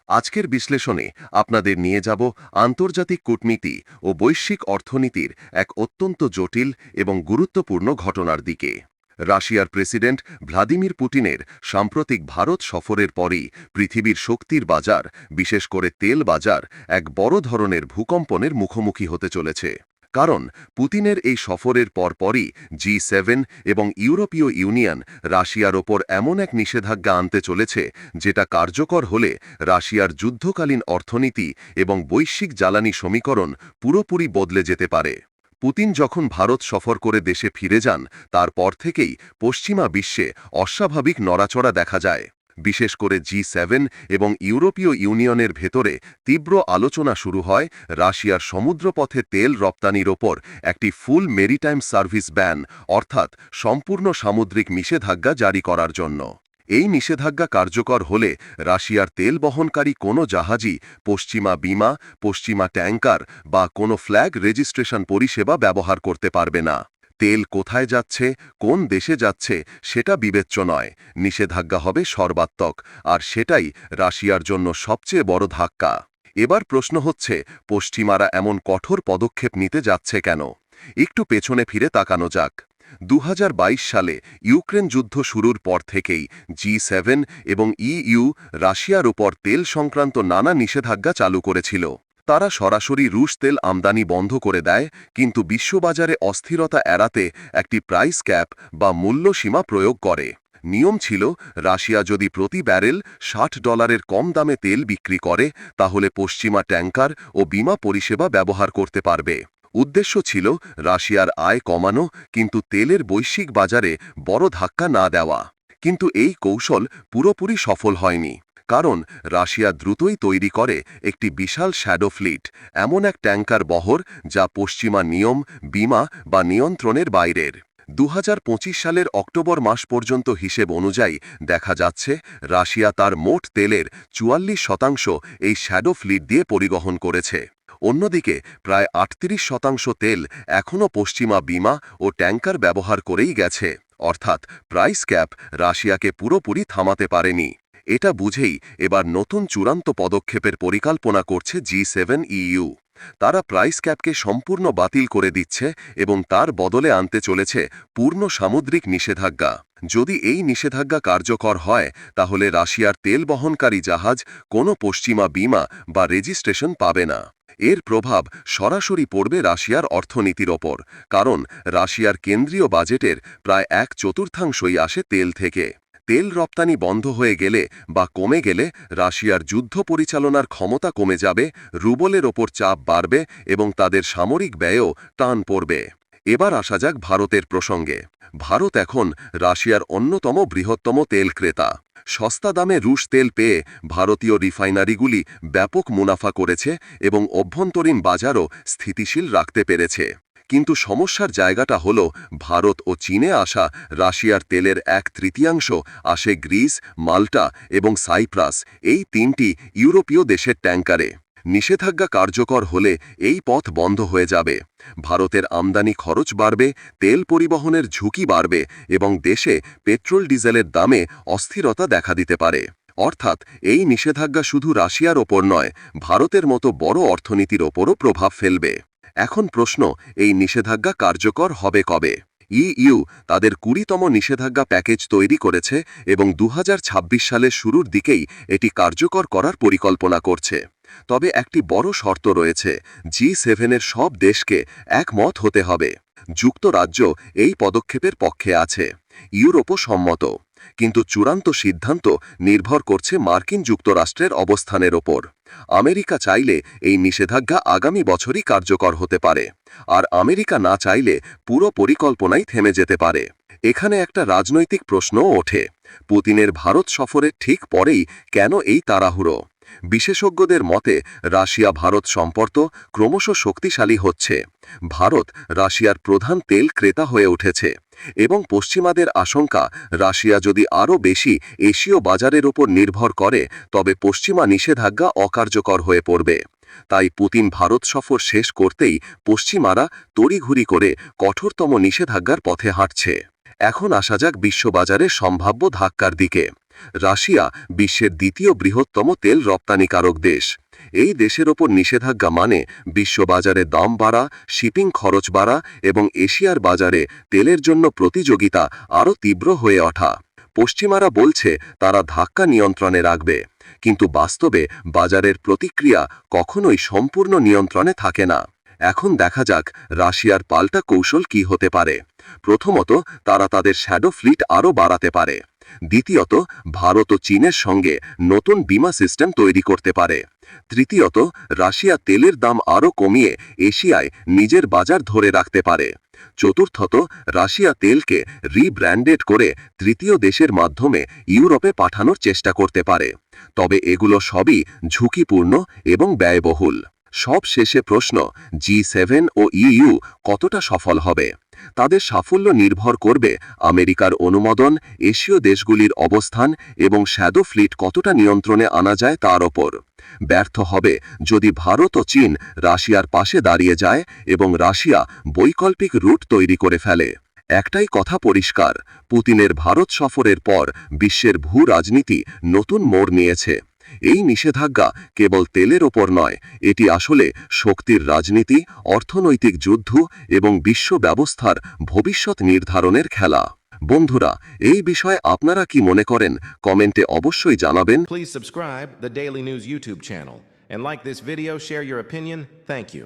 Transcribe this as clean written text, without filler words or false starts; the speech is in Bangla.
আজকের বিশ্লেষণে আপনাদের নিয়ে যাব আন্তর্জাতিক কূটনীতি ও বৈশ্বিক অর্থনীতির এক অত্যন্ত জটিল এবং গুরুত্বপূর্ণ ঘটনার দিকে। রাশিয়ার প্রেসিডেন্ট ভ্লাদিমির পুতিনের সাম্প্রতিক ভারত সফরের পরই পৃথিবীর শক্তির বাজার, বিশেষ করে তেল বাজার, এক বড় ধরনের ভূকম্পনের মুখোমুখি হতে চলেছে। কারণ পুতিনের এই সফরের পরপরই G7 এবং ইউরোপীয় ইউনিয়ন রাশিয়ার ওপর এমন এক নিষেধাজ্ঞা আনতে চলেছে যেটা কার্যকর হলে রাশিয়ার যুদ্ধকালীন অর্থনীতি এবং বৈশ্বিক জ্বালানি সমীকরণ পুরোপুরি বদলে যেতে পারে। পুতিন যখন ভারত সফর করে দেশে ফিরে যান, তারপর থেকেই পশ্চিমা বিশ্বে অস্বাভাবিক নড়াচড়া দেখা যায়। বিশেষ করে G7 এবং ইউরোপীয় ইউনিয়নের ভেতরে তীব্র আলোচনা শুরু হয় রাশিয়ার সমুদ্রপথে তেল রপ্তানির ওপর একটি ফুল মেরিটাইম সার্ভিস ব্যান, অর্থাৎ সম্পূর্ণ সামুদ্রিক নিষেধাজ্ঞা জারি করার জন্য। এই নিষেধাজ্ঞা কার্যকর হলে রাশিয়ার তেল বহনকারী কোনো জাহাজই পশ্চিমা বিমা, পশ্চিমা ট্যাঙ্কার বা কোনো ফ্ল্যাগ রেজিস্ট্রেশন পরিষেবা ব্যবহার করতে পারবে না। তেল কোথায় যাচ্ছে, কোন দেশে যাচ্ছে সেটা বিবেচ্য নয়, নিষেধাজ্ঞা হবে সর্বাত্মক, আর সেটাই রাশিয়ার জন্য সবচেয়ে বড় ধাক্কা। এবার প্রশ্ন হচ্ছে, পশ্চিমারা এমন কঠোর পদক্ষেপ নিতে যাচ্ছে কেন? একটু পেছনে ফিরে তাকানো যাক। 2022 সালে ইউক্রেন যুদ্ধ শুরুর পর থেকেই G7 এবং EU রাশিয়ার উপর তেল সংক্রান্ত নানা নিষেধাজ্ঞা চালু করেছিল। তারা সরাসরি রুশ তেল আমদানি বন্ধ করে দেয়, কিন্তু বিশ্ববাজারে অস্থিরতা এড়াতে একটি প্রাইস ক্যাপ বা মূল্যসীমা প্রয়োগ করে। নিয়ম ছিল, রাশিয়া যদি প্রতি ব্যারেল $60 কম দামে তেল বিক্রি করে, তাহলে পশ্চিমা ট্যাঙ্কার ও বিমা পরিষেবা ব্যবহার করতে পারবে। উদ্দেশ্য ছিল রাশিয়ার আয় কমানো, কিন্তু তেলের বৈশ্বিক বাজারে বড় ধাক্কা না দেওয়া। কিন্তু এই কৌশল পুরোপুরি সফল হয়নি, কারণ রাশিয়া দ্রুতই তৈরি করে একটি বিশাল শ্যাডো ফ্লিট, এমন এক ট্যাঙ্কার বহর যা পশ্চিমা নিয়ম, বিমা বা নিয়ন্ত্রণের বাইরের। 2025 সালের অক্টোবর মাস পর্যন্ত হিসেব অনুযায়ী দেখা যাচ্ছে রাশিয়া তার মোট তেলের 44% এই শ্যাডো ফ্লিট দিয়ে পরিবহন করেছে। অন্যদিকে প্রায় 38% তেল এখনও পশ্চিমা বিমা ও ট্যাঙ্কার ব্যবহার করেই গেছে, অর্থাৎ প্রাইস ক্যাপ রাশিয়াকে পুরোপুরি থামাতে পারেনি। এটা বুঝেই এবার নতুন চূড়ান্ত পদক্ষেপের পরিকল্পনা করছে G7 EU। তারা প্রাইস ক্যাপকে সম্পূর্ণ বাতিল করে দিচ্ছে এবং তার বদলে আনতে চলেছে পূর্ণ সামুদ্রিক নিষেধাজ্ঞা। যদি এই নিষেধাজ্ঞা কার্যকর হয়, তাহলে রাশিয়ার তেল বহনকারী জাহাজ কোনো পশ্চিমা বিমা বা রেজিস্ট্রেশন পাবে না। এর প্রভাব সরাসরি পড়বে রাশিয়ার অর্থনীতির ওপর, কারণ রাশিয়ার কেন্দ্রীয় বাজেটের প্রায় 1/4 আসে তেল থেকে। তেল রপ্তানি বন্ধ হয়ে গেলে বা কমে গেলে রাশিয়ার যুদ্ধ পরিচালনার ক্ষমতা কমে যাবে, রুবলের ওপর চাপ বাড়বে এবং তাদের সামরিক ব্যয়ও টান পড়বে। এবার আসা যাক ভারতের প্রসঙ্গে। ভারত এখন রাশিয়ার অন্যতম বৃহত্তম তেল ক্রেতা। সস্তা দামে রুশ তেল পেয়ে ভারতীয় রিফাইনারিগুলি ব্যাপক মুনাফা করেছে এবং অভ্যন্তরীণ বাজারও স্থিতিশীল রাখতে পেরেছে। কিন্তু সমস্যার জায়গাটা হল, ভারত ও চীনে আসা রাশিয়ার তেলের 1/3 আসে গ্রিস, মাল্টা এবং সাইপ্রাস, এই 3টি ইউরোপীয় দেশের ট্যাঙ্কারে। নিষেধাজ্ঞা কার্যকর হলে এই পথ বন্ধ হয়ে যাবে। ভারতের আমদানি খরচ বাড়বে, তেল পরিবহনের ঝুঁকি বাড়বে এবং দেশে পেট্রোল ডিজেলের দামে অস্থিরতা দেখা দিতে পারে। অর্থাৎ এই নিষেধাজ্ঞা শুধু রাশিয়ার ওপর নয়, ভারতের মতো বড় অর্থনীতির ওপরও প্রভাব ফেলবে। এখন প্রশ্ন, এই নিষেধাজ্ঞা কার্যকর হবে কবে? EU তাদের 20তম নিষেধাজ্ঞা প্যাকেজ তৈরি করেছে এবং 2026 সালের শুরুর দিকেই এটি কার্যকর করার পরিকল্পনা করছে। তবে একটি বড় শর্ত রয়েছে, G7-এর সব দেশকে একমত হতে হবে। যুক্তরাজ্য এই পদক্ষেপের পক্ষে আছে, ইউরোপও সম্মত, কিন্তু চূড়ান্ত সিদ্ধান্ত নির্ভর করছে মার্কিন যুক্তরাষ্ট্রের অবস্থানের ওপর। আমেরিকা চাইলে এই নিষেধাজ্ঞা আগামী বছরই কার্যকর হতে পারে, আর আমেরিকা না চাইলে পুরো পরিকল্পনাই থেমে যেতে পারে। এখানে একটা রাজনৈতিক প্রশ্নও ওঠে, পুতিনের ভারত সফরের ঠিক পরেই কেন এই তাড়াহুড়ো? বিশেষজ্ঞদের মতে রাশিয়া ভারত সম্পর্ক ক্রমশ শক্তিশালী হচ্ছে। ভারত রাশিয়ার প্রধান তেল ক্রেতা হয়ে উঠেছে এবং পশ্চিমাদের আশঙ্কা, রাশিয়া যদি আরও বেশি এশীয় বাজারের ওপর নির্ভর করে, তবে পশ্চিমা নিষেধাজ্ঞা অকার্যকর হয়ে পড়বে। তাই পুতিন ভারত সফর শেষ করতেই পশ্চিমারা তড়িঘড়ি করে কঠোরতম নিষেধাজ্ঞার পথে হাঁটছে। এখন আসা যাক বিশ্ববাজারের সম্ভাব্য ধাক্কার দিকে। রাশিয়া বিশ্বের দ্বিতীয় বৃহত্তম তেল রপ্তানিকারক দেশ। এই দেশের ওপর নিষেধাজ্ঞা মানে বিশ্ববাজারে দাম বাড়া, শিপিং খরচ বাড়া এবং এশিয়ার বাজারে তেলের জন্য প্রতিযোগিতা আরও তীব্র হয়ে ওঠা। পশ্চিমারা বলছে তারা ধাক্কা নিয়ন্ত্রণে রাখবে, কিন্তু বাস্তবে বাজারের প্রতিক্রিয়া কখনোই সম্পূর্ণ নিয়ন্ত্রণে থাকে না। এখন দেখা যাক রাশিয়ার পাল্টা কৌশল কি হতে পারে। প্রথমত, তারা তাদের শ্যাডো ফ্লিট আরও বাড়াতে পারে। দ্বিতীয়ত, ভারত ও চীনের সঙ্গে নতুন বিমা সিস্টেম তৈরি করতে পারে। তৃতীয়ত, রাশিয়া তেলের দাম আরও কমিয়ে এশিয়ায় নিজের বাজার ধরে রাখতে পারে। চতুর্থত, রাশিয়া তেলকে রিব্র্যান্ডেড করে তৃতীয় দেশের মাধ্যমে ইউরোপে পাঠানোর চেষ্টা করতে পারে। তবে এগুলো সবই ঝুঁকিপূর্ণ এবং ব্যয়বহুল। সব শেষে প্রশ্ন, G7 ও ইইউ কতটা সফল হবে? তাদের সাফল্য নির্ভর করবে আমেরিকার অনুমোদন, এশীয় দেশগুলির অবস্থান এবং শ্যাডো ফ্লিট কতটা নিয়ন্ত্রণে আনা যায় তার ওপর। ব্যর্থ হবে যদি ভারত ও চীন রাশিয়ার পাশে দাঁড়িয়ে যায় এবং রাশিয়া বৈকল্পিক রুট তৈরি করে ফেলে। একটাই কথা পরিষ্কার, পুতিনের ভারত সফরের পর বিশ্বের ভূ রাজনীতি নতুন মোড় নিয়েছে। এই নিষেধাজ্ঞা কেবল তেলের ওপর নয়, এটি আসলে শক্তির রাজনীতি, অর্থনৈতিক যুদ্ধ এবং বিশ্ব ব্যবস্থার ভবিষ্যৎ নির্ধারণের খেলা। বন্ধুরা, এই বিষয়ে আপনারা কি মনে করেন কমেন্টে অবশ্যই জানাবেন। Please subscribe the Daily News YouTube channel and like this video, share your opinion. Thank you.